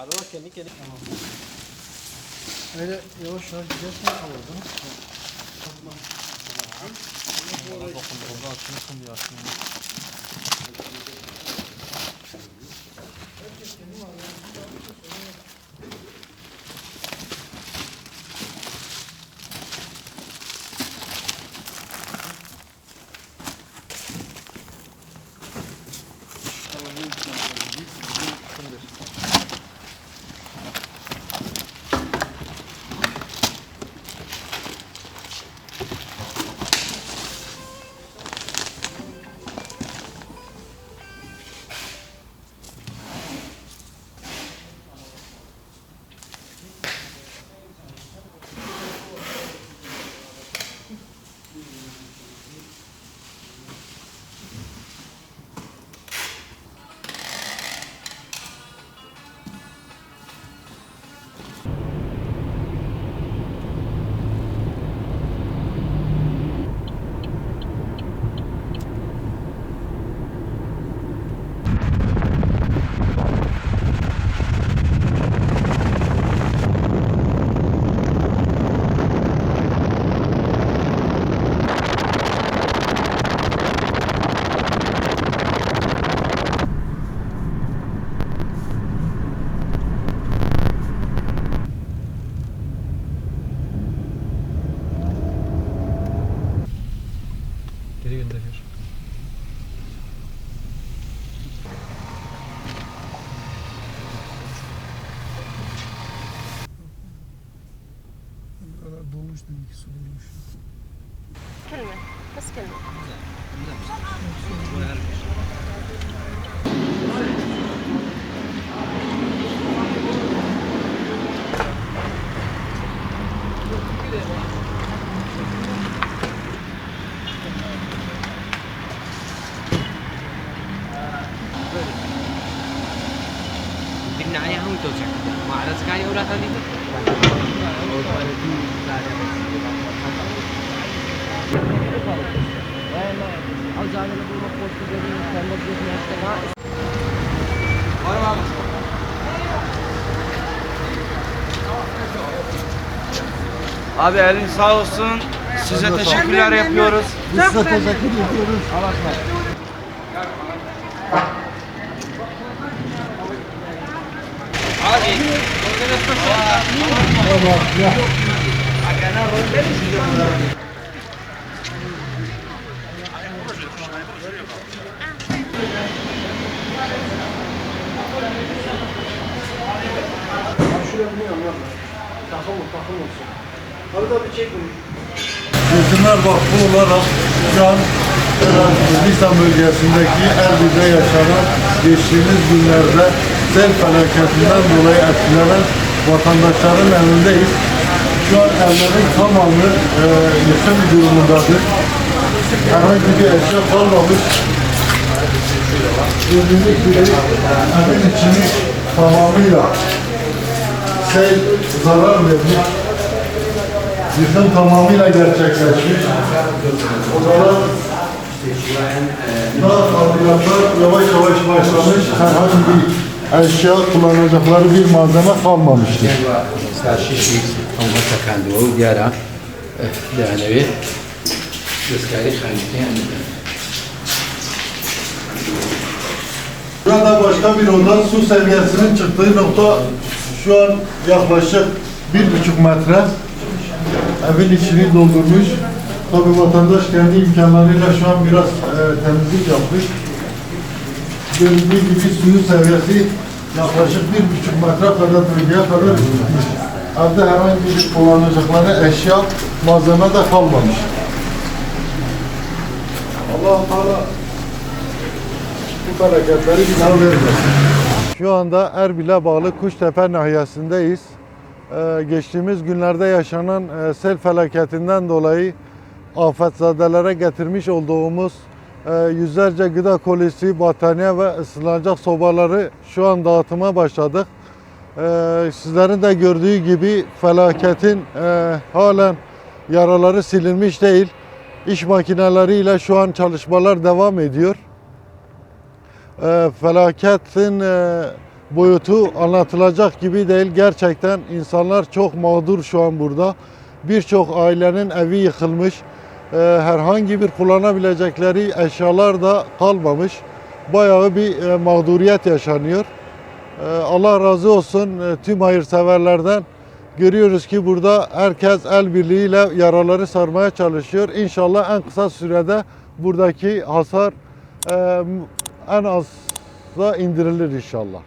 Araba kendi kendine. Öyle yavaş yavaş gidersen alırdın. Bakın burada açmışsın diye aslında. Geri gönderiyor. Buralar dolmuş demek ki su dolmuş. كلمة بس كلمة بدنا عليها وتوزع ما على زكاية ولا ثاني Abi elin sağ olsun. Size teşekkürler yapıyoruz. Biz size teşekkür ediyoruz. Tamam ya. Yetimler Vakfı olarak şu an Lisan bölgesindeki Erbil'de yaşanan geçtiğimiz günlerde sel felaketinden dolayı etkilenen vatandaşların elindeyiz. Şu an evlerin tamamı yıkım durumundadır. Herhangi bir eşya kalmamış. Gördüğünüz gibi evin içini tamamıyla sel zarar vermiş. Yıkım tamamıyla gerçekleşmiş. Odalar daha tadilatlar yavaş yavaş başlamış. Herhangi bir eşya kullanacakları bir malzeme kalmamıştır. Burada başka bir oda su seviyesinin çıktığı nokta şu an yaklaşık 1,5 metre. Evin içini doldurmuş. Tabii vatandaş kendi imkanlarıyla şu an biraz temizlik yapmış. Görüldüğü gibi suyun seviyesi yaklaşık 1,5 metre kadar bölgeye kadar çıkmış. Evde herhangi bir kullanacakları eşya, malzeme de kalmamış. Allah-u Teala bu felaketleri bir daha vermesin. Şu anda Erbil'e bağlı Kuştepe nahiyesindeyiz. Geçtiğimiz günlerde yaşanan sel felaketinden dolayı afetzadelere getirmiş olduğumuz yüzlerce gıda kolisi, battaniye ve ısınacak sobaları şu an dağıtıma başladık. Sizlerin de gördüğü gibi felaketin halen yaraları silinmiş değil. İş makineleriyle şu an çalışmalar devam ediyor. Felaketin boyutu anlatılacak gibi değil. Gerçekten insanlar çok mağdur şu an burada. Birçok ailenin evi yıkılmış. Herhangi bir kullanabilecekleri eşyalar da kalmamış. Bayağı bir mağduriyet yaşanıyor. Allah razı olsun tüm hayırseverlerden. Görüyoruz ki burada herkes el birliğiyle yaraları sarmaya çalışıyor. İnşallah en kısa sürede buradaki hasar en aza indirilir inşallah.